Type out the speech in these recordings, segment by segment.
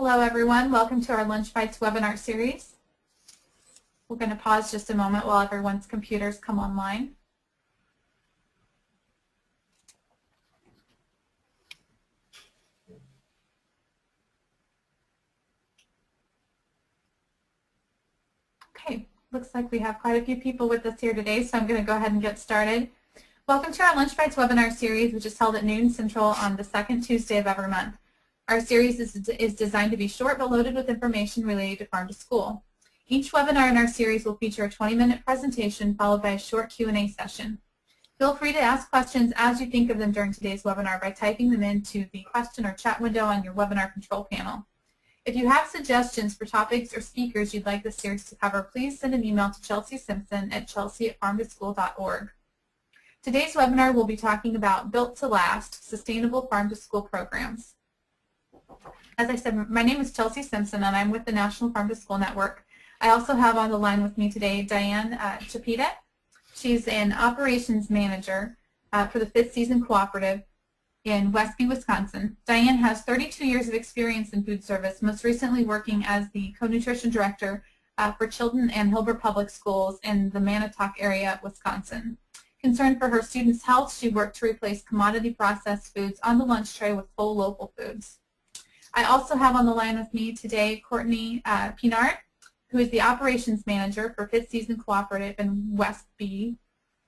Hello everyone, welcome to our Lunch Bites webinar series. We're going to pause just a moment while everyone's computers come online. Okay, looks like we have quite a few people with us here today, so I'm going to go ahead and get started. Welcome to our Lunch Bites webinar series, which is held at noon Central on the second Tuesday of every month. Our series is designed to be short but loaded with information related to farm to school. Each webinar in our series will feature a 20-minute presentation followed by a short Q&A session. Feel free to ask questions as you think of them during today's webinar by typing them into the question or chat window on your webinar control panel. If you have suggestions for topics or speakers you'd like this series to cover, please send an email to Chelsea Simpson at chelsea@farmtoschool.org. Today's webinar will be talking about Built to Last, Sustainable Farm to School Programs. As I said, my name is Chelsea Simpson and I'm with the National Farm to School Network. I also have on the line with me today Diane Chapita. She's an operations manager for the Fifth Season Cooperative in Westby, Wisconsin. Diane has 32 years of experience in food service, most recently working as the co-nutrition director for Chilton and Hilbert Public Schools in the Manitowoc area of Wisconsin. Concerned for her students' health, she worked to replace commodity processed foods on the lunch tray with full local foods. I also have on the line with me today Courtney Pinard, who is the operations manager for Fifth Season Cooperative in Westby.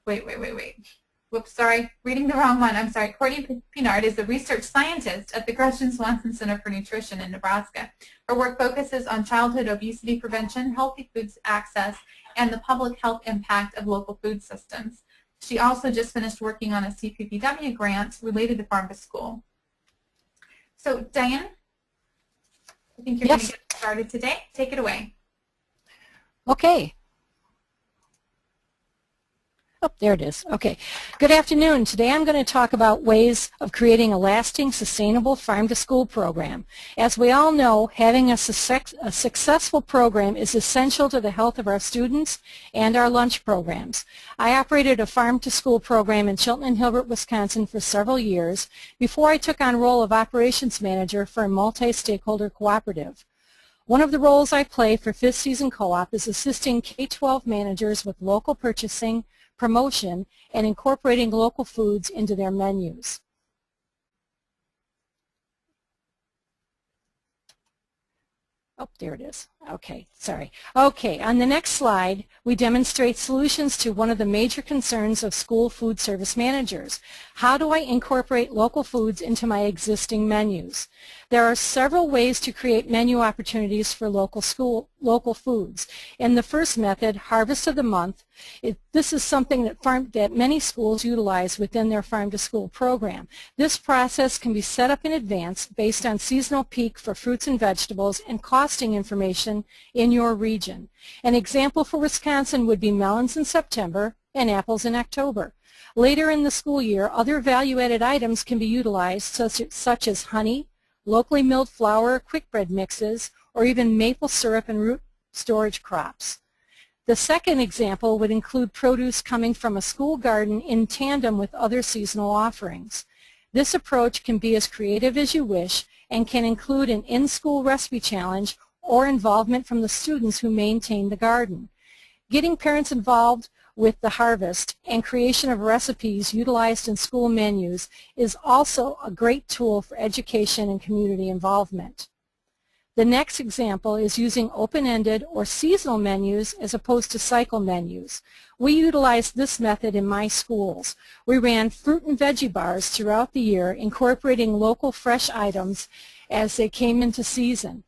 Whoops, sorry, reading the wrong one. I'm sorry. Courtney Pinard is a research scientist at the Gresham Swanson Center for Nutrition in Nebraska. Her work focuses on childhood obesity prevention, healthy foods access, and the public health impact of local food systems. She also just finished working on a CPPW grant related to Farm to School. So, Diane, I think you're going to get started today. Take it away. Okay. Oh, there it is. Okay. Good afternoon. Today I'm going to talk about ways of creating a lasting, sustainable farm-to-school program. As we all know, having a successful program is essential to the health of our students and our lunch programs. I operated a farm-to-school program in Chilton and Hilbert, Wisconsin for several years before I took on the role of operations manager for a multi-stakeholder cooperative. One of the roles I play for Fifth Season Co-op is assisting K-12 managers with local purchasing, promotion, and incorporating local foods into their menus. Oh, there it is. Okay, sorry. Okay, on the next slide, we demonstrate solutions to one of the major concerns of school food service managers. How do I incorporate local foods into my existing menus? There are several ways to create menu opportunities for local foods. In the first method, Harvest of the Month, this is something that many schools utilize within their farm-to-school program. This process can be set up in advance based on seasonal peak for fruits and vegetables and costing information in your region. An example for Wisconsin would be melons in September and apples in October. Later in the school year, other value-added items can be utilized, such as honey, locally milled flour, quick bread mixes, or even maple syrup and root storage crops. The second example would include produce coming from a school garden in tandem with other seasonal offerings. This approach can be as creative as you wish and can include an in-school recipe challenge or involvement from the students who maintain the garden. Getting parents involved with the harvest and creation of recipes utilized in school menus is also a great tool for education and community involvement. The next example is using open-ended or seasonal menus as opposed to cycle menus. We utilized this method in my schools. We ran fruit and veggie bars throughout the year, incorporating local fresh items as they came into season.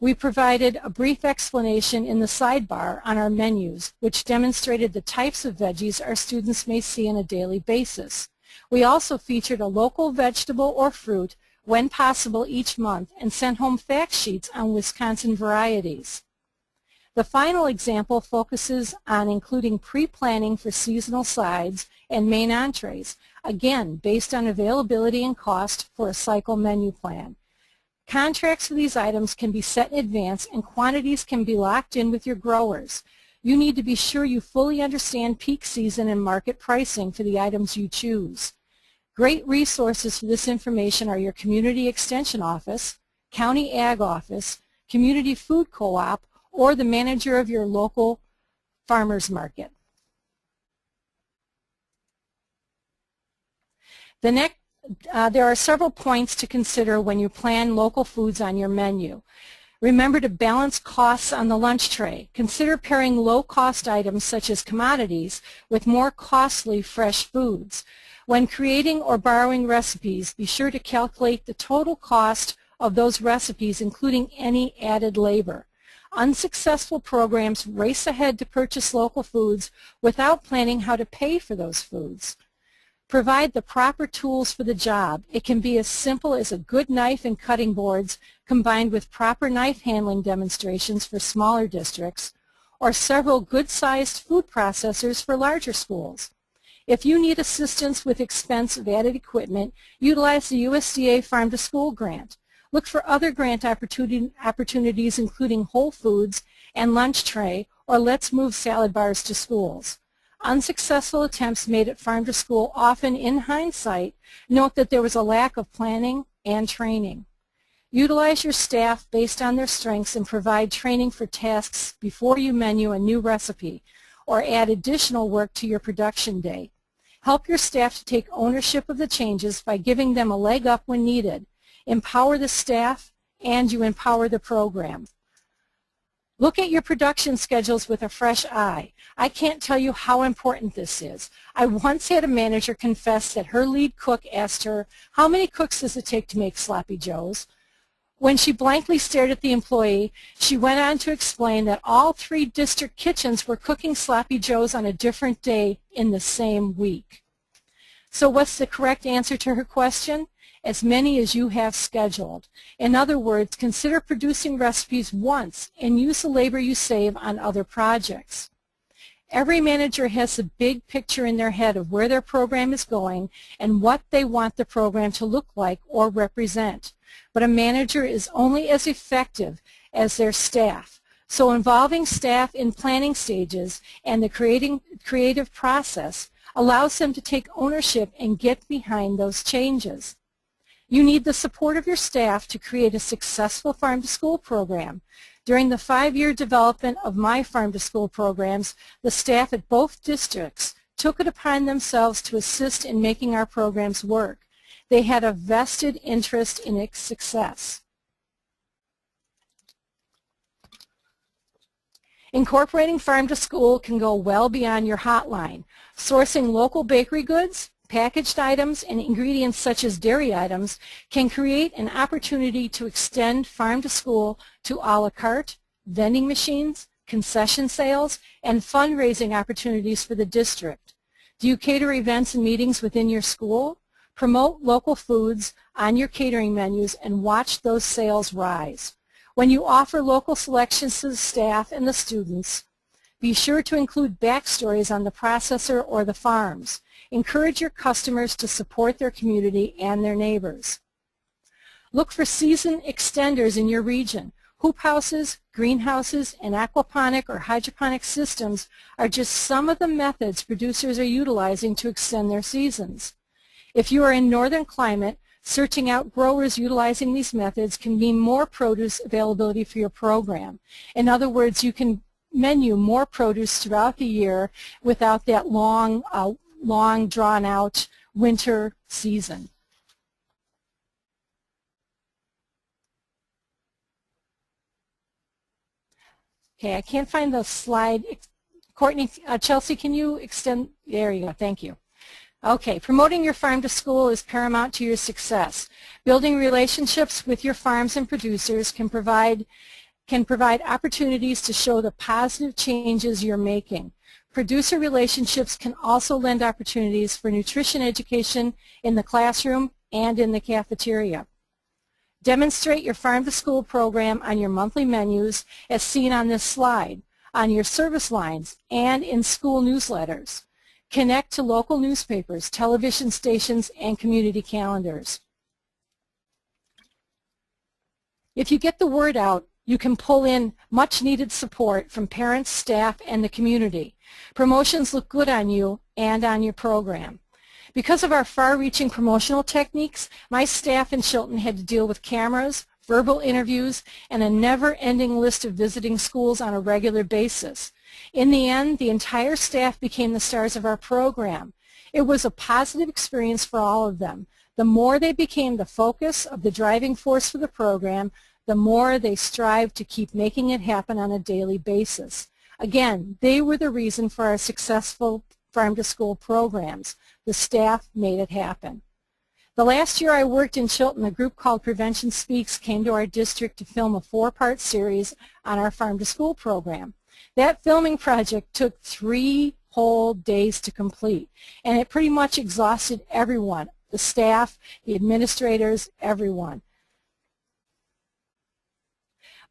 We provided a brief explanation in the sidebar on our menus, which demonstrated the types of veggies our students may see on a daily basis. We also featured a local vegetable or fruit when possible each month and sent home fact sheets on Wisconsin varieties. The final example focuses on including pre-planning for seasonal sides and main entrees, again based on availability and cost for a cycle menu plan. Contracts for these items can be set in advance and quantities can be locked in with your growers. You need to be sure you fully understand peak season and market pricing for the items you choose. Great resources for this information are your Community Extension Office, county ag office, community food co-op, or the manager of your local farmers market. There are several points to consider when you plan local foods on your menu. Remember to balance costs on the lunch tray. Consider pairing low-cost items such as commodities with more costly fresh foods. When creating or borrowing recipes, be sure to calculate the total cost of those recipes, including any added labor. Unsuccessful programs race ahead to purchase local foods without planning how to pay for those foods. Provide the proper tools for the job. It can be as simple as a good knife and cutting boards combined with proper knife handling demonstrations for smaller districts, or several good-sized food processors for larger schools. If you need assistance with expensive added equipment, utilize the USDA Farm to School grant. Look for other grant opportunities including Whole Foods and Lunch Tray or Let's Move salad bars to schools. Unsuccessful attempts made at Farm to School often, in hindsight, note that there was a lack of planning and training. Utilize your staff based on their strengths and provide training for tasks before you menu a new recipe or add additional work to your production day. Help your staff to take ownership of the changes by giving them a leg up when needed. Empower the staff and you empower the program. Look at your production schedules with a fresh eye. I can't tell you how important this is. I once had a manager confess that her lead cook asked her, "How many cooks does it take to make sloppy joes?" When she blankly stared at the employee, she went on to explain that all 3 district kitchens were cooking sloppy joes on a different day in the same week. So what's the correct answer to her question? As many as you have scheduled. In other words, consider producing recipes once and use the labor you save on other projects. Every manager has a big picture in their head of where their program is going and what they want the program to look like or represent. But a manager is only as effective as their staff. So involving staff in planning stages and the creative process allows them to take ownership and get behind those changes. You need the support of your staff to create a successful Farm to School program. During the 5-year development of my Farm to School programs, the staff at both districts took it upon themselves to assist in making our programs work. They had a vested interest in its success. Incorporating Farm to School can go well beyond your hotline. Sourcing local bakery goods, packaged items, and ingredients such as dairy items can create an opportunity to extend Farm to School to a la carte, vending machines, concession sales, and fundraising opportunities for the district. Do you cater events and meetings within your school? Promote local foods on your catering menus and watch those sales rise. When you offer local selections to the staff and the students, be sure to include backstories on the processor or the farms. Encourage your customers to support their community and their neighbors. Look for season extenders in your region. Hoop houses, greenhouses, and aquaponic or hydroponic systems are just some of the methods producers are utilizing to extend their seasons. If you are in northern climate, searching out growers utilizing these methods can mean more produce availability for your program. In other words, you can menu more produce throughout the year without that long drawn-out winter season. Okay, I can't find the slide. Courtney, Chelsea, can you extend? There you go. Thank you. Okay, promoting your farm to school is paramount to your success. Building relationships with your farms and producers can provide opportunities to show the positive changes you're making. Producer relationships can also lend opportunities for nutrition education in the classroom and in the cafeteria. Demonstrate your farm to school program on your monthly menus as seen on this slide, on your service lines, and in school newsletters. Connect to local newspapers, television stations, and community calendars. If you get the word out, you can pull in much needed support from parents, staff, and the community. Promotions look good on you and on your program. Because of our far-reaching promotional techniques, my staff in Chilton had to deal with cameras, verbal interviews, and a never-ending list of visiting schools on a regular basis. In the end, the entire staff became the stars of our program. It was a positive experience for all of them. The more they became the focus of the driving force for the program, the more they strived to keep making it happen on a daily basis. Again, they were the reason for our successful farm-to-school programs. The staff made it happen. The last year I worked in Chilton, a group called Prevention Speaks came to our district to film a 4-part series on our farm-to-school program. That filming project took 3 whole days to complete, and it pretty much exhausted everyone, the staff, the administrators, everyone.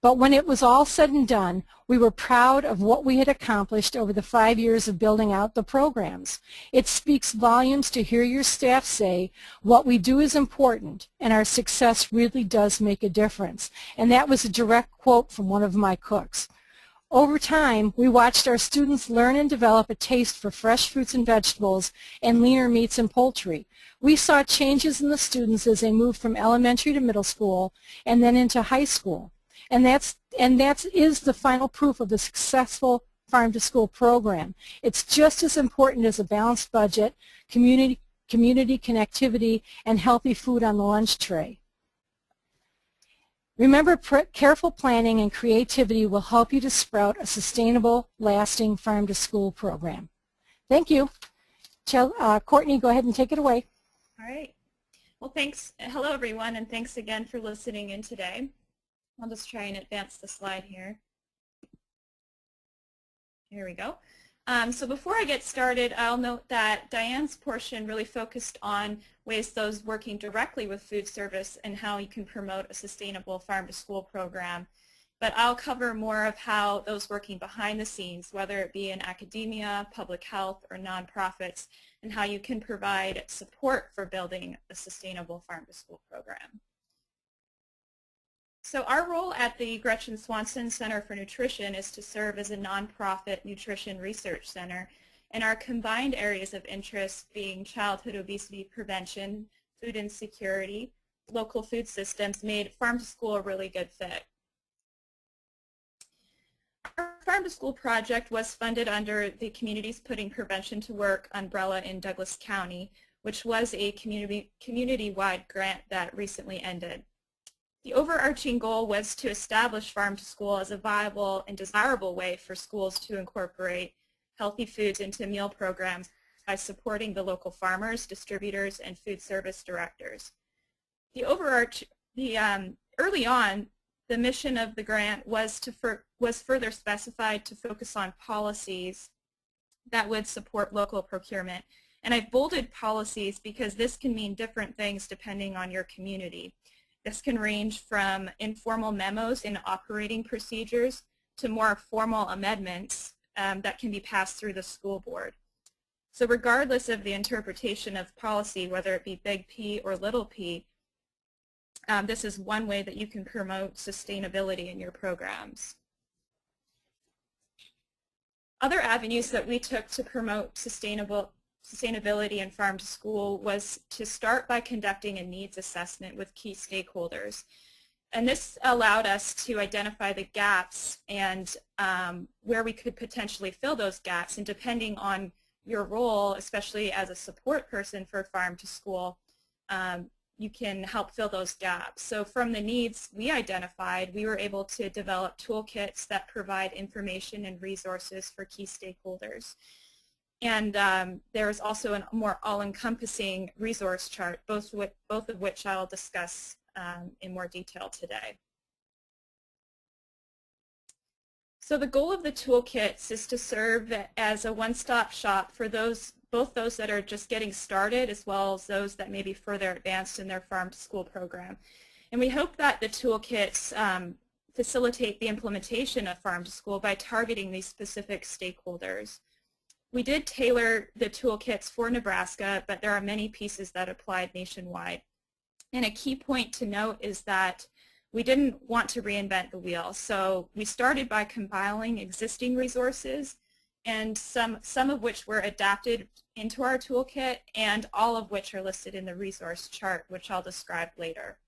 But when it was all said and done, we were proud of what we had accomplished over the 5 years of building out the programs. It speaks volumes to hear your staff say, what we do is important, and our success really does make a difference. And that was a direct quote from one of my cooks. Over time, we watched our students learn and develop a taste for fresh fruits and vegetables and leaner meats and poultry. We saw changes in the students as they moved from elementary to middle school and then into high school. And that is the final proof of the successful farm-to-school program. It's just as important as a balanced budget, community connectivity, and healthy food on the lunch tray. Remember, careful planning and creativity will help you to sprout a sustainable, lasting farm-to-school program. Thank you. Courtney, go ahead and take it away. All right. Well, thanks. Hello, everyone, and thanks again for listening in today. I'll just try and advance the slide here. Here we go. So before I get started, I'll note that Diane's portion really focused on ways those working directly with food service and how you can promote a sustainable farm-to-school program. But I'll cover more of how those working behind the scenes, whether it be in academia, public health, or nonprofits, and how you can provide support for building a sustainable farm-to-school program. So our role at the Gretchen Swanson Center for Nutrition is to serve as a nonprofit nutrition research center, and our combined areas of interest being childhood obesity prevention, food insecurity, local food systems made farm-to-school a really good fit. Our farm-to-school project was funded under the Communities Putting Prevention to Work umbrella in Douglas County, which was a community-wide grant that recently ended. The overarching goal was to establish farm-to-school as a viable and desirable way for schools to incorporate healthy foods into meal programs by supporting the local farmers, distributors, and food service directors. Early on, the mission of the grant was further specified to focus on policies that would support local procurement. And I've bolded policies because this can mean different things depending on your community. This can range from informal memos in operating procedures to more formal amendments that can be passed through the school board. So regardless of the interpretation of policy, whether it be big P or little p, this is one way that you can promote sustainability in your programs. Other avenues that we took to promote sustainability in farm-to-school was to start by conducting a needs assessment with key stakeholders. And this allowed us to identify the gaps and where we could potentially fill those gaps. And depending on your role, especially as a support person for farm-to-school, you can help fill those gaps. So from the needs we identified, we were able to develop toolkits that provide information and resources for key stakeholders. And there is also a more all-encompassing resource chart, both of which I'll discuss in more detail today. So the goal of the toolkits is to serve as a one-stop shop for both those that are just getting started as well as those that may be further advanced in their farm-to-school program. And we hope that the toolkits facilitate the implementation of farm-to-school by targeting these specific stakeholders. We did tailor the toolkits for Nebraska, but there are many pieces that applied nationwide. And a key point to note is that we didn't want to reinvent the wheel. So we started by compiling existing resources, and some of which were adapted into our toolkit, and all of which are listed in the resource chart, which I'll describe later.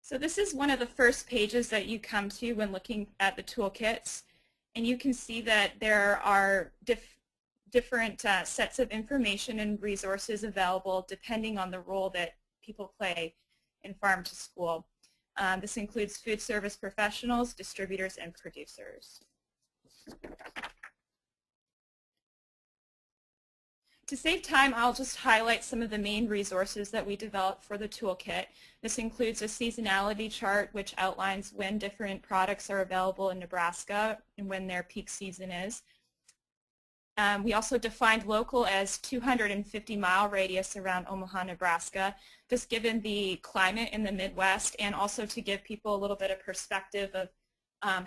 So this is one of the first pages that you come to when looking at the toolkits, and you can see that there are different sets of information and resources available depending on the role that people play in farm to school. This includes food service professionals, distributors, and producers. To save time, I'll just highlight some of the main resources that we developed for the toolkit. This includes a seasonality chart which outlines when different products are available in Nebraska and when their peak season is. We also defined local as 250-mile radius around Omaha, Nebraska, just given the climate in the Midwest, and also to give people a little bit of perspective of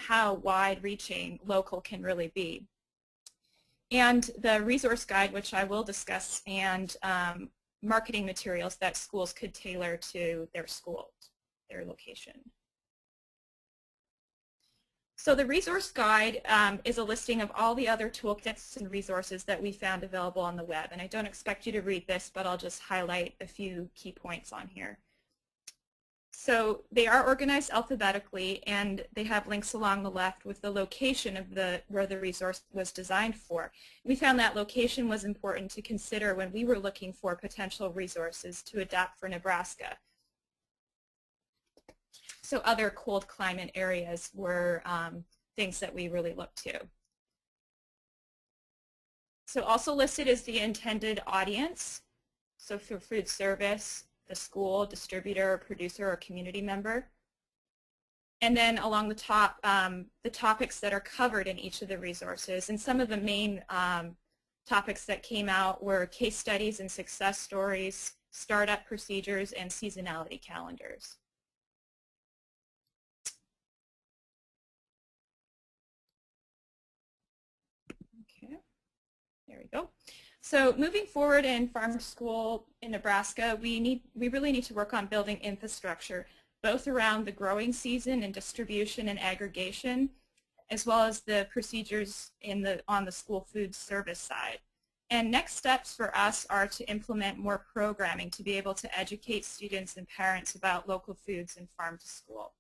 how wide-reaching local can really be. And the resource guide, which I will discuss, and marketing materials that schools could tailor to their school, their location. So the resource guide is a listing of all the other toolkits and resources that we found available on the web. And I don't expect you to read this, but I'll just highlight a few key points on here. So they are organized alphabetically, and they have links along the left with the location of where the resource was designed for. We found that location was important to consider when we were looking for potential resources to adapt for Nebraska. So other cold climate areas were things that we really looked to. So also listed is the intended audience. So for food service, the school, distributor, producer, or community member. And then along the top, the topics that are covered in each of the resources. And some of the main topics that came out were case studies and success stories, startup procedures, and seasonality calendars. Okay, there we go. So moving forward in farm to school in Nebraska, we really need to work on building infrastructure, both around the growing season and distribution and aggregation, as well as the procedures on the school food service side. And next steps for us are to implement more programming to be able to educate students and parents about local foods and farm to school.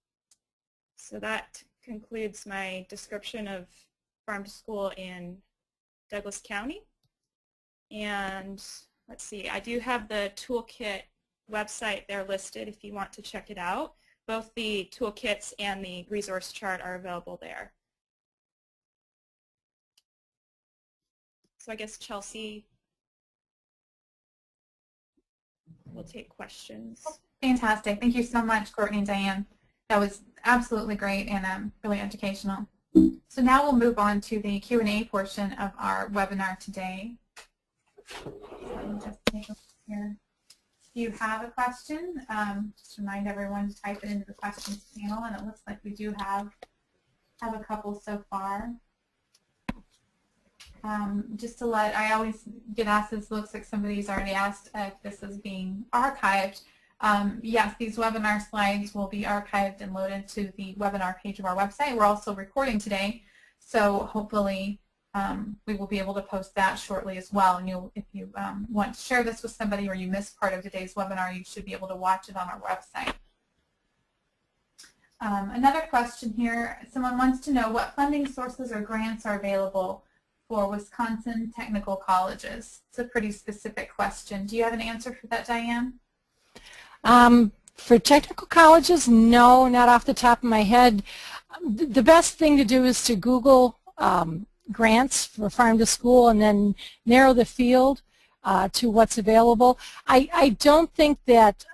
So that concludes my description of farm to school in Douglas County. And let's see, I do have the toolkit website there listed if you want to check it out. Both the toolkits and the resource chart are available there. So I guess Chelsea will take questions. Fantastic. Thank you so much, Courtney and Diane. That was absolutely great and really educational. So now we'll move on to the Q&A portion of our webinar today. Let me just take a look here. If you have a question, just remind everyone to type it into the questions panel, and it looks like we do have a couple so far. Just to I always get asked, this looks like somebody's already asked if this is being archived. Yes, these webinar slides will be archived and loaded to the webinar page of our website. We're also recording today, so hopefully we will be able to post that shortly as well. And if you want to share this with somebody or you missed part of today's webinar, you should be able to watch it on our website. Another question here, someone wants to know what funding sources or grants are available for Wisconsin technical colleges. It's a pretty specific question. Do you have an answer for that, Diane? For technical colleges, no, not off the top of my head. The best thing to do is to Google grants for farm to school and then narrow the field to what's available. I don't think that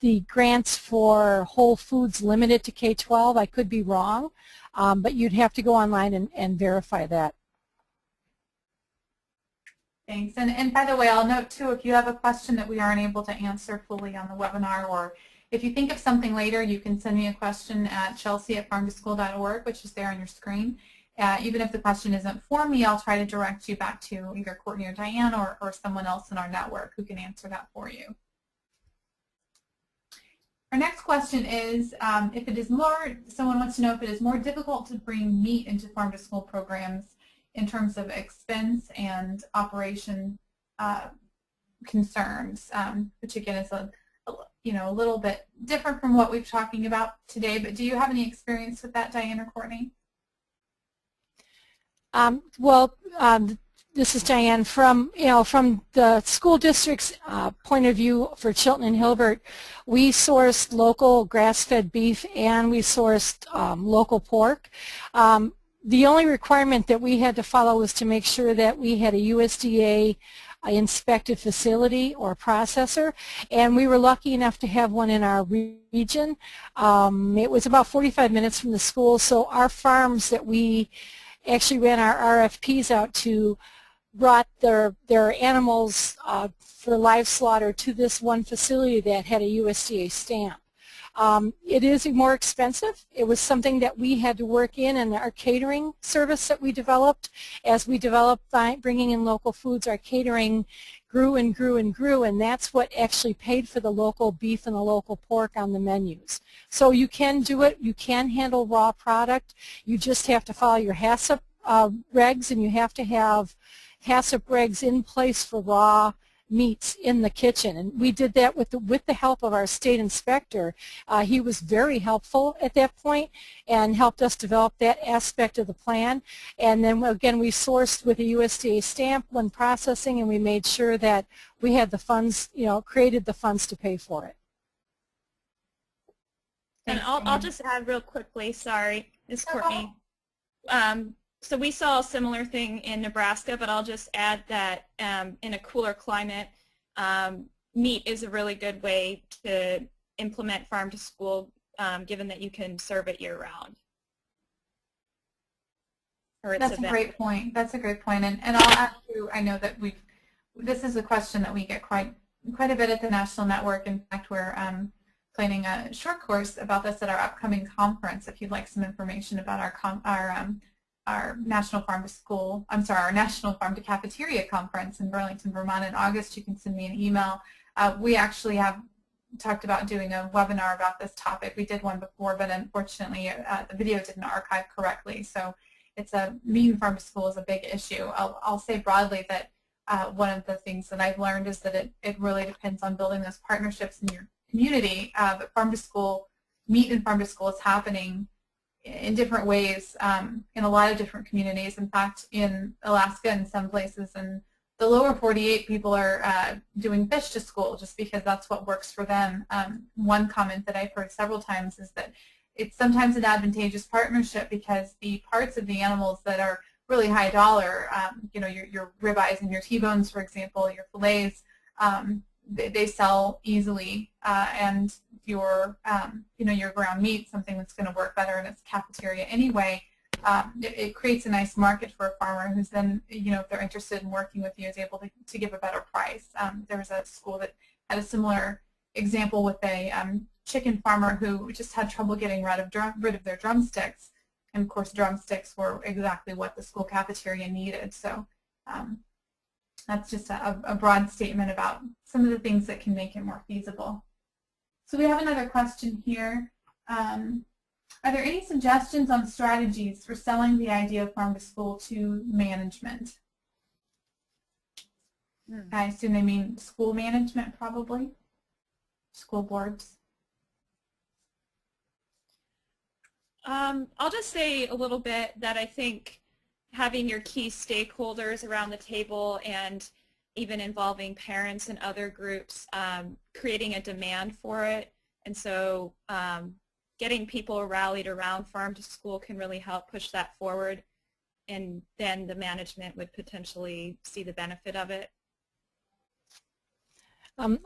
the grants for Whole Foods limited to K-12. I could be wrong, but you'd have to go online and verify that. Thanks. And by the way, I'll note too, if you have a question that we aren't able to answer fully on the webinar, or if you think of something later, you can send me a question at chelsea@farmtoschool.org, which is there on your screen. Even if the question isn't for me, I'll try to direct you back to either Courtney or Diane or someone else in our network who can answer that for you. Our next question is, someone wants to know if it is more difficult to bring meat into farm to school programs in terms of expense and operation concerns, which again is a little bit different from what we've talking about today, but do you have any experience with that, Diane or Courtney? Well, this is Diane. From the school district's point of view for Chilton and Hilbert, we sourced local grass-fed beef and we sourced local pork. The only requirement that we had to follow was to make sure that we had a USDA inspected facility or processor, and we were lucky enough to have one in our region. It was about 45 minutes from the school, so our farms that we actually ran our RFPs out to brought their animals for live slaughter to this one facility that had a USDA stamp. It is more expensive. It was something that we had to work in our catering service that we developed. As we developed bringing in local foods, our catering grew and grew and grew, and that's what actually paid for the local beef and the local pork on the menus. So you can do it. You can handle raw product. You just have to follow your HACCP regs, and you have to have HACCP regs in place for raw meats in the kitchen, and we did that with the help of our state inspector. He was very helpful at that point and helped us develop that aspect of the plan. And then again, we sourced with a USDA stamp when processing, and we made sure that we had the funds, created the funds to pay for it. And I'll just add real quickly, sorry, Ms. Courtney. So we saw a similar thing in Nebraska, but I'll just add that in a cooler climate, meat is a really good way to implement farm to school, given that you can serve it year round. That's a great point. That's a great point. And I'll add to, I know that this is a question that we get quite a bit at the National Network. In fact, we're planning a short course about this at our upcoming conference. If you'd like some information about our National Farm to School, our National Farm to Cafeteria Conference in Burlington, Vermont in August, you can send me an email. We actually have talked about doing a webinar about this topic. We did one before, but unfortunately the video didn't archive correctly. So it's meat and farm to school is a big issue. I'll say broadly that one of the things that I've learned is that it really depends on building those partnerships in your community. But farm to school, meat and farm to school is happening in different ways in a lot of different communities. In fact, in Alaska in some places, and the lower 48 people are doing fish to school just because that's what works for them. One comment that I've heard several times is that it's sometimes an advantageous partnership because the parts of the animals that are really high dollar, your ribeyes and your T-bones, for example, your fillets, they sell easily, and your ground meat, something that's going to work better in its cafeteria anyway, it creates a nice market for a farmer who's then, if they're interested in working with you, is able to give a better price. There was a school that had a similar example with a chicken farmer who just had trouble getting rid of their drumsticks, and of course drumsticks were exactly what the school cafeteria needed. So that's just a broad statement about some of the things that can make it more feasible. So we have another question here. Are there any suggestions on strategies for selling the idea of farm to school to management? I assume they mean school management, probably, school boards. I'll just say a little bit that I think having your key stakeholders around the table and even involving parents and other groups, creating a demand for it. And so getting people rallied around farm to school can really help push that forward, and then the management would potentially see the benefit of it.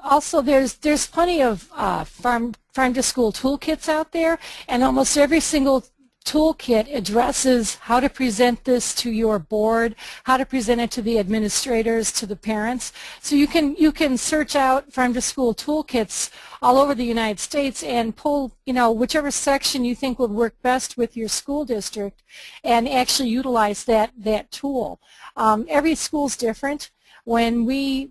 Also, there's plenty of farm to school toolkits out there, and almost every single toolkit addresses how to present this to your board, how to present it to the administrators, to the parents. So you can search out farm to school toolkits all over the United States and pull whichever section you think would work best with your school district, and actually utilize that tool. Every school's different. When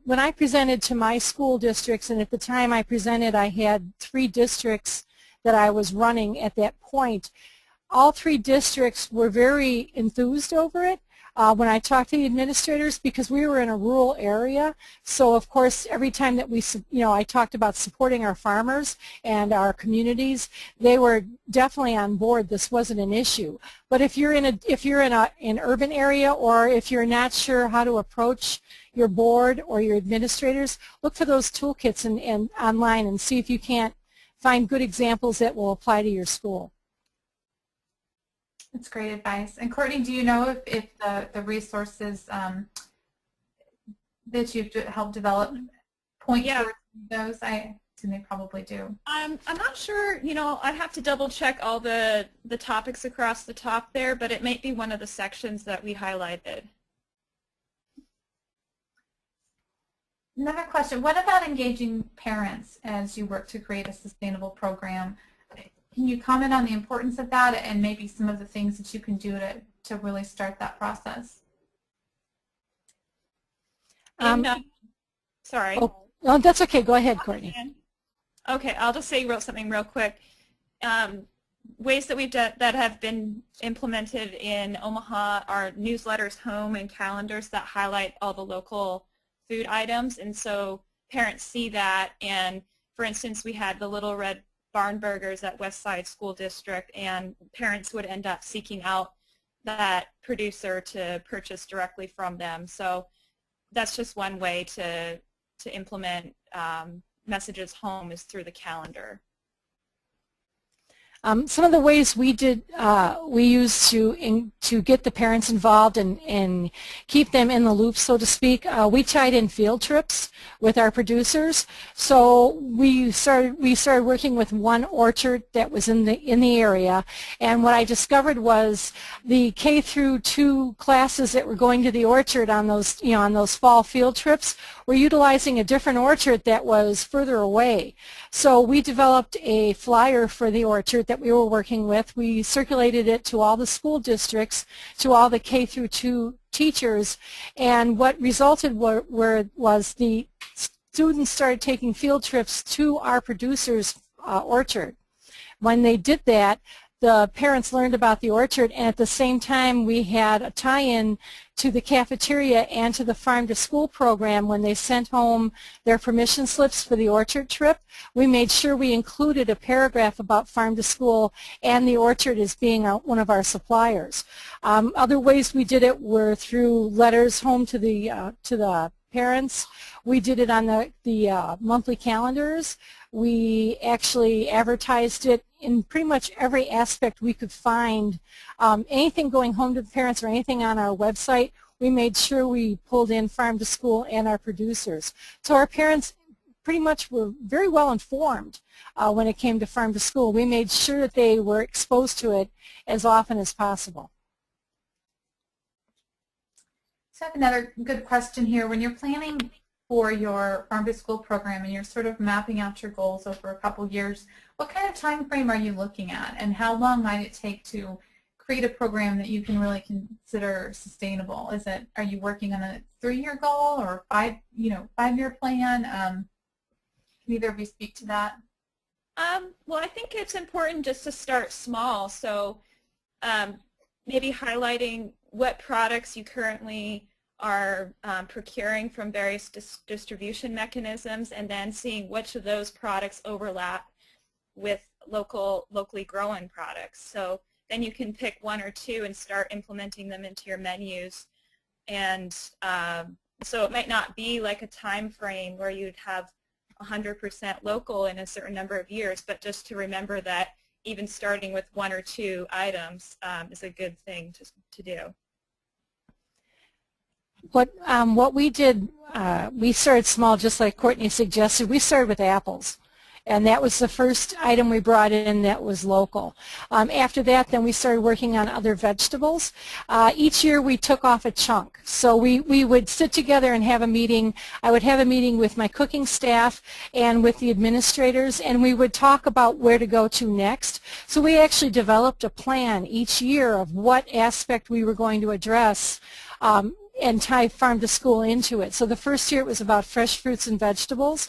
I presented to my school districts, and at the time I presented, I had 3 districts that I was running at that point. All 3 districts were very enthused over it. when I talked to the administrators, because we were in a rural area. So of course, every time that I talked about supporting our farmers and our communities, they were definitely on board. This wasn't an issue. But if you're in an urban area, or if you're not sure how to approach your board or your administrators, look for those toolkits and online and see if you can't find good examples that will apply to your school. That's great advice. And Courtney, do you know if the resources that you've helped develop point towards those? I assume they probably do. I'm not sure. I'd have to double check all the topics across the top there, but it might be one of the sections that we highlighted. Another question, what about engaging parents as you work to create a sustainable program? Can you comment on the importance of that and maybe some of the things that you can do to really start that process? Sorry. Oh, that's okay. Go ahead, Courtney. Okay, I'll just say something real quick. Ways that that have been implemented in Omaha are newsletters home and calendars that highlight all the local food items, and so parents see that. And for instance, we had the Little Red Barn Burgers at Westside School District, and parents would end up seeking out that producer to purchase directly from them. So that's just one way to implement messages home, is through the calendar. Some of the ways we used to get the parents involved and keep them in the loop, so to speak, we tied in field trips with our producers. So we started working with one orchard that was in the area, and what I discovered was the K through 2 classes that were going to the orchard on those fall field trips were utilizing a different orchard that was further away. So we developed a flyer for the orchard that we were working with. We circulated it to all the school districts, to all the K through 2 teachers, and what resulted was the students started taking field trips to our producer's orchard. When they did that, the parents learned about the orchard, and at the same time we had a tie-in to the cafeteria and to the farm to school program. When they sent home their permission slips for the orchard trip, we made sure we included a paragraph about farm to school and the orchard as being one of our suppliers. Other ways we did it were through letters home to the parents. We did it on the monthly calendars. We actually advertised it in pretty much every aspect we could find. Anything going home to the parents or anything on our website, we made sure we pulled in farm to school and our producers. So our parents pretty much were very well informed when it came to farm to school. We made sure that they were exposed to it as often as possible. So I have another good question here. When you're planning for your farm to school program and you're sort of mapping out your goals over a couple years, what kind of time frame are you looking at, and how long might it take to create a program that you can really consider sustainable? Are you working on a 3-year goal or 5-year plan? Can either of you speak to that? Well, I think it's important just to start small. So maybe highlighting what products you currently are procuring from various distribution mechanisms, and then seeing which of those products overlap with locally grown products. So then you can pick 1 or 2 and start implementing them into your menus. And so it might not be like a time frame where you'd have 100% local in a certain number of years, but just to remember that even starting with 1 or 2 items is a good thing to do. What we did, we started small, just like Courtney suggested. We started with apples, and that was the first item we brought in that was local. After that, then we started working on other vegetables. Each year we took off a chunk. So we would sit together and have a meeting. I would have a meeting with my cooking staff and with the administrators, and we would talk about where to go to next. So we actually developed a plan each year of what aspect we were going to address and tie farm to school into it. So the first year it was about fresh fruits and vegetables.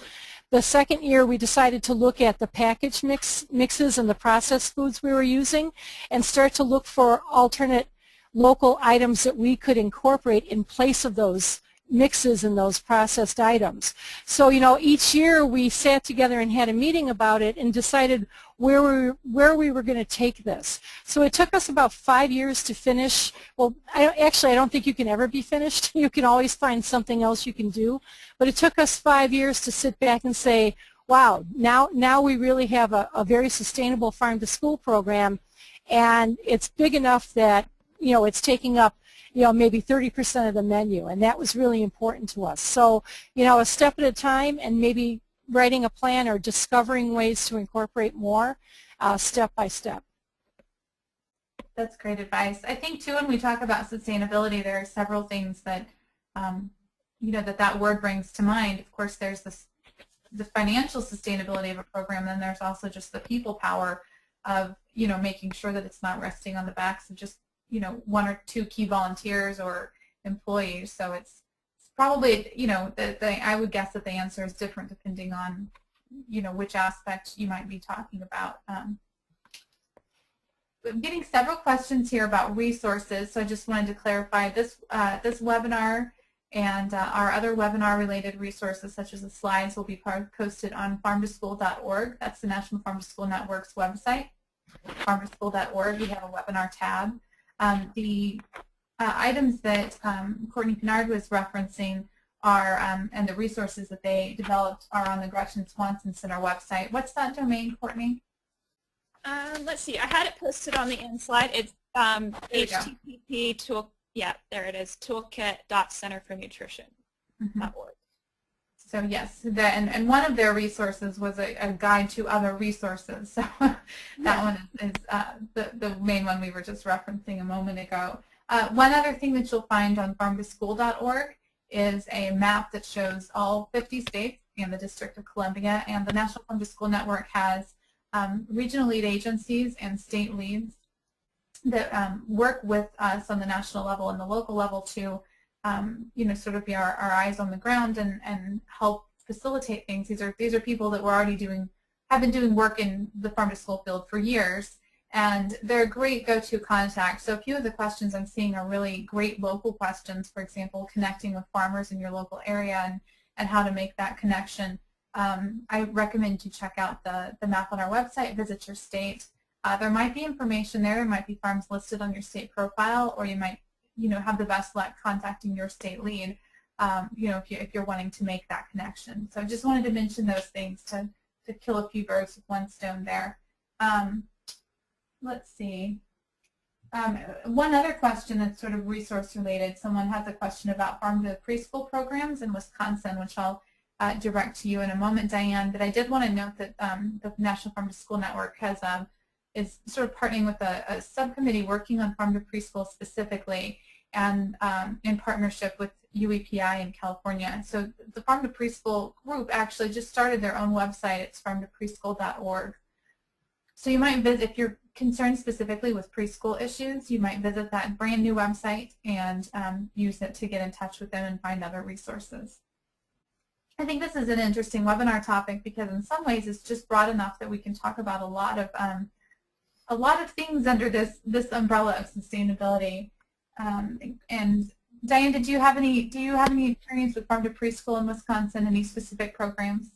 The second year we decided to look at the packaged mixes and the processed foods we were using and start to look for alternate local items that we could incorporate in place of those mixes and those processed items. So, each year we sat together and had a meeting about it and decided where we were going to take this. So it took us about 5 years to finish. Well, I don't think you can ever be finished. You can always find something else you can do. But it took us 5 years to sit back and say, wow, now we really have a very sustainable farm-to-school program, and it's big enough that, it's taking up maybe 30% of the menu, and that was really important to us. So, a step at a time, and maybe writing a plan or discovering ways to incorporate more step by step. That's great advice. I think, too, when we talk about sustainability, there are several things that, that word brings to mind. Of course, there's the financial sustainability of a program, and there's also just the people power of, making sure that it's not resting on the backs of just one or two key volunteers or employees. So it's probably, I would guess that the answer is different depending on, which aspect you might be talking about. I'm getting several questions here about resources, so I just wanted to clarify this webinar and our other webinar-related resources, such as the slides, will be posted on farmtoschool.org. That's the National Farm to School Network's website. Farmtoschool.org, we have a webinar tab. The items that Courtney Pinard was referencing are, and the resources that they developed are on the Gretchen Swanson Center website. What's that domain, Courtney? Let's see. I had it posted on the end slide. It's http tool. Yeah, there it is. Toolkit.centerfornutrition.org. So yes, and one of their resources was a guide to other resources. So that one is the main one we were just referencing a moment ago. One other thing that you'll find on farmtoschool.org is a map that shows all 50 states and the District of Columbia, and the National Farm to School Network has regional lead agencies and state leads that work with us on the national level and the local level to sort of be our eyes on the ground and help facilitate things. These are people that have been doing work in the farm to school field for years, and they're a great go-to contact. So a few of the questions I'm seeing are really great local questions. For example, connecting with farmers in your local area and how to make that connection. I recommend you check out the map on our website, visit your state. There might be information there. There might be farms listed on your state profile, or you might have the best luck contacting your state lead, if you're wanting to make that connection. So I just wanted to mention those things to kill a few birds with one stone there. Let's see. One other question that's sort of resource related. Someone has a question about farm to preschool programs in Wisconsin, which I'll direct to you in a moment, Diane. But I did want to note that the National Farm to School Network is sort of partnering with a subcommittee working on farm to preschool specifically, and in partnership with UEPI in California. So the Farm to Preschool group actually just started their own website. It's farmtopreschool.org. So you might visit, if you're concerned specifically with preschool issues, you might visit that brand new website and use it to get in touch with them and find other resources. I think this is an interesting webinar topic because in some ways it's just broad enough that we can talk about a lot of things under this umbrella of sustainability. And Diane, do you have any experience with farm to preschool in Wisconsin? Any specific programs?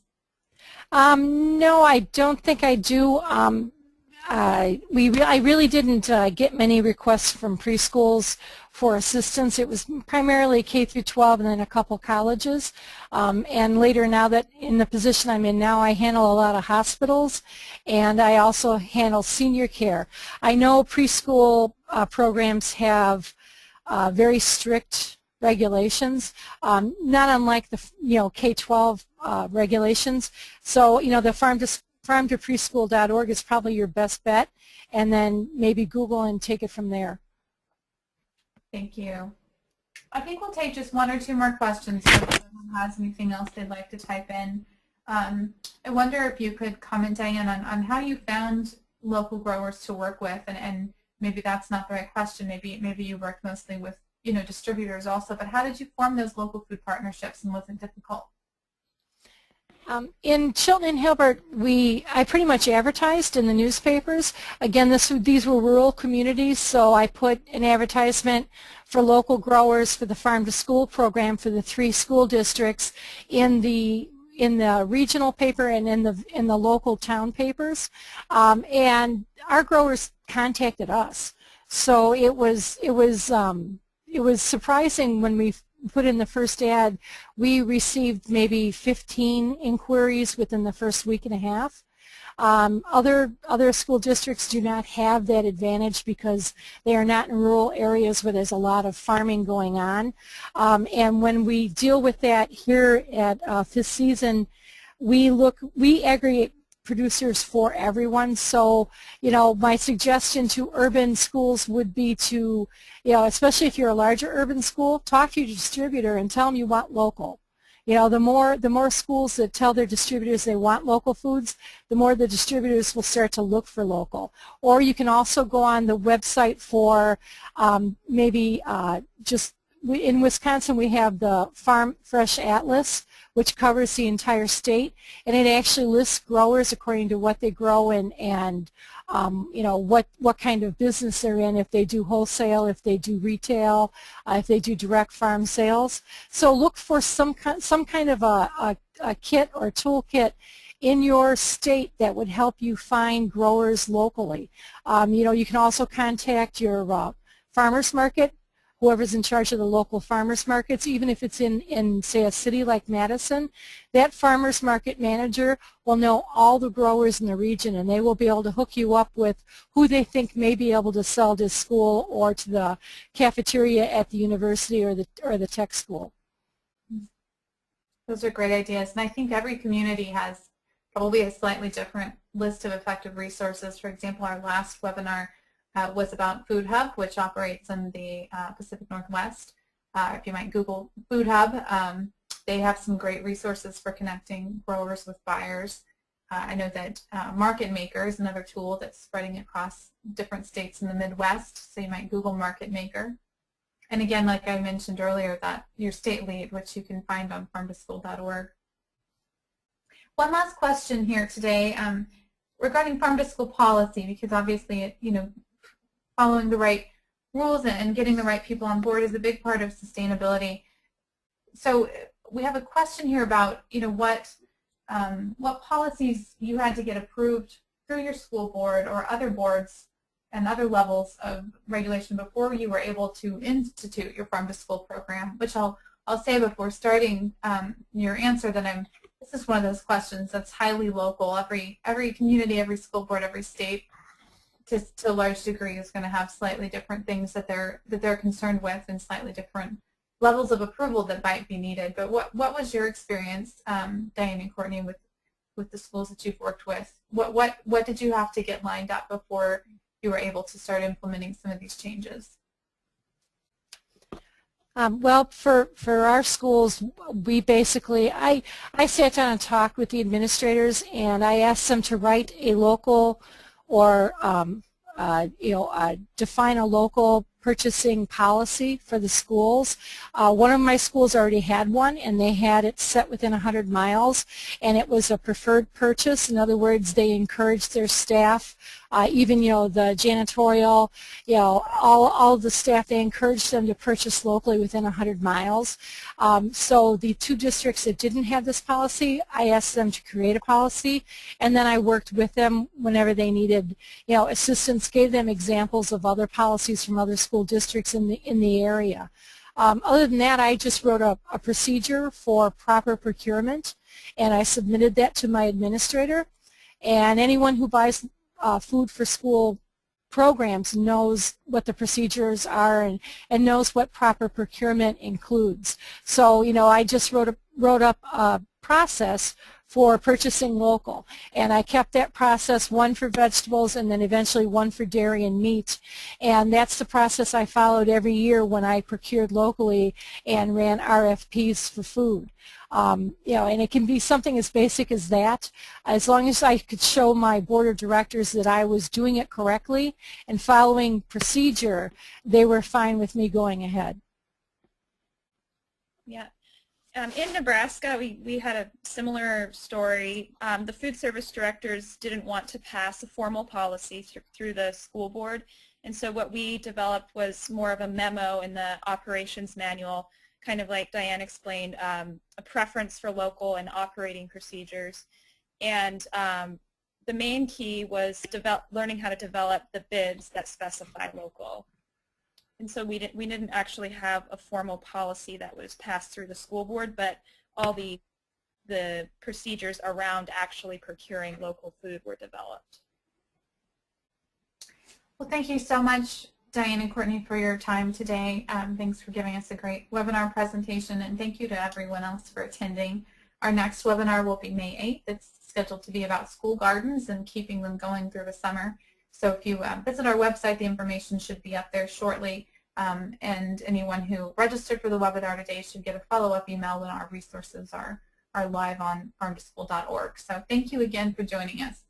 No, I don't think I do. I really didn't get many requests from preschools for assistance. It was primarily K through 12 and then a couple colleges. And later, now that in the position I'm in now, I handle a lot of hospitals, and I also handle senior care. I know preschool programs have very strict regulations, not unlike the K-12 regulations. So the farmtopreschool.org is probably your best bet, and then maybe Google and take it from there. Thank you. I think we'll take just one or two more questions if anyone has anything else they'd like to type in. I wonder if you could comment, Diane, on how you found local growers to work with, and maybe that's not the right question. Maybe you work mostly with distributors also, but how did you form those local food partnerships, and was it difficult? In Chilton and Hilbert, I pretty much advertised in the newspapers. Again, these were rural communities, so I put an advertisement for local growers for the Farm to School program for the 3 school districts in the regional paper and in the local town papers, and our growers contacted us. So it was surprising when we put in the first ad. We received maybe 15 inquiries within the first week and a half. Other school districts do not have that advantage because they are not in rural areas where there's a lot of farming going on. And when we deal with that here at Fifth Season, we aggregate producers for everyone. So, my suggestion to urban schools would be to, especially if you're a larger urban school, talk to your distributor and tell them you want local. The more schools that tell their distributors they want local foods, the more the distributors will start to look for local. Or you can also go on the website for in Wisconsin we have the Farm Fresh Atlas, which covers the entire state, and it actually lists growers according to what they grow and what kind of business they're in, if they do wholesale, if they do retail, if they do direct farm sales. So look for some kind of a kit or toolkit in your state that would help you find growers locally. You can also contact your farmers market, whoever's in charge of the local farmers markets, even if it's in say, a city like Madison. That farmers market manager will know all the growers in the region, and they will be able to hook you up with who they think may be able to sell to school or to the cafeteria at the university or the tech school. Those are great ideas, and I think every community has probably a slightly different list of effective resources. For example, our last webinar was about Food Hub, which operates in the Pacific Northwest. If you might Google Food Hub, they have some great resources for connecting growers with buyers. I know that Market Maker is another tool that's spreading across different states in the Midwest, so you might Google Market Maker. And again, like I mentioned earlier, that your state lead, which you can find on farmtoschool.org. One last question here today regarding farm to school policy, because obviously, following the right rules and getting the right people on board is a big part of sustainability. So we have a question here about, what policies you had to get approved through your school board or other boards and other levels of regulation before you were able to institute your farm to school program, which I'll say before starting your answer that this is one of those questions that's highly local. Every community, every school board, every state, to a large degree, is going to have slightly different things that they're concerned with and slightly different levels of approval that might be needed. But what was your experience, Diane and Courtney, with the schools that you've worked with? What did you have to get lined up before you were able to start implementing some of these changes? Well, for our schools, we basically, I sat down and talked with the administrators, and I asked them to write a local or define a local purchasing policy for the schools. One of my schools already had one, and they had it set within 100 miles, and it was a preferred purchase. In other words, they encouraged their staff, even the janitorial, all of the staff, they encouraged them to purchase locally within 100 miles. So the 2 districts that didn't have this policy, I asked them to create a policy, and then I worked with them whenever they needed assistance, gave them examples of other policies from other school districts in the area. Other than that, I just wrote a procedure for proper procurement, and I submitted that to my administrator. And anyone who buys food for school programs knows what the procedures are and knows what proper procurement includes. So, I just wrote up a process for purchasing local, and I kept that process, one for vegetables and then eventually one for dairy and meat, and that's the process I followed every year when I procured locally and ran RFPs for food. And it can be something as basic as that. As long as I could show my board of directors that I was doing it correctly and following procedure, they were fine with me going ahead. Yeah. In Nebraska, we had a similar story. The food service directors didn't want to pass a formal policy through the school board, and so what we developed was more of a memo in the operations manual, kind of like Diane explained, a preference for local and operating procedures. And the main key was learning how to develop the bids that specify local. And so we didn't actually have a formal policy that was passed through the school board, but all the procedures around actually procuring local food were developed. Well, thank you so much, Diane and Courtney, for your time today. Thanks for giving us a great webinar presentation, and thank you to everyone else for attending. Our next webinar will be May 8th. It's scheduled to be about school gardens and keeping them going through the summer. So if you visit our website, the information should be up there shortly. And anyone who registered for the webinar today should get a follow-up email when our resources are live on farmtoschool.org. So thank you again for joining us.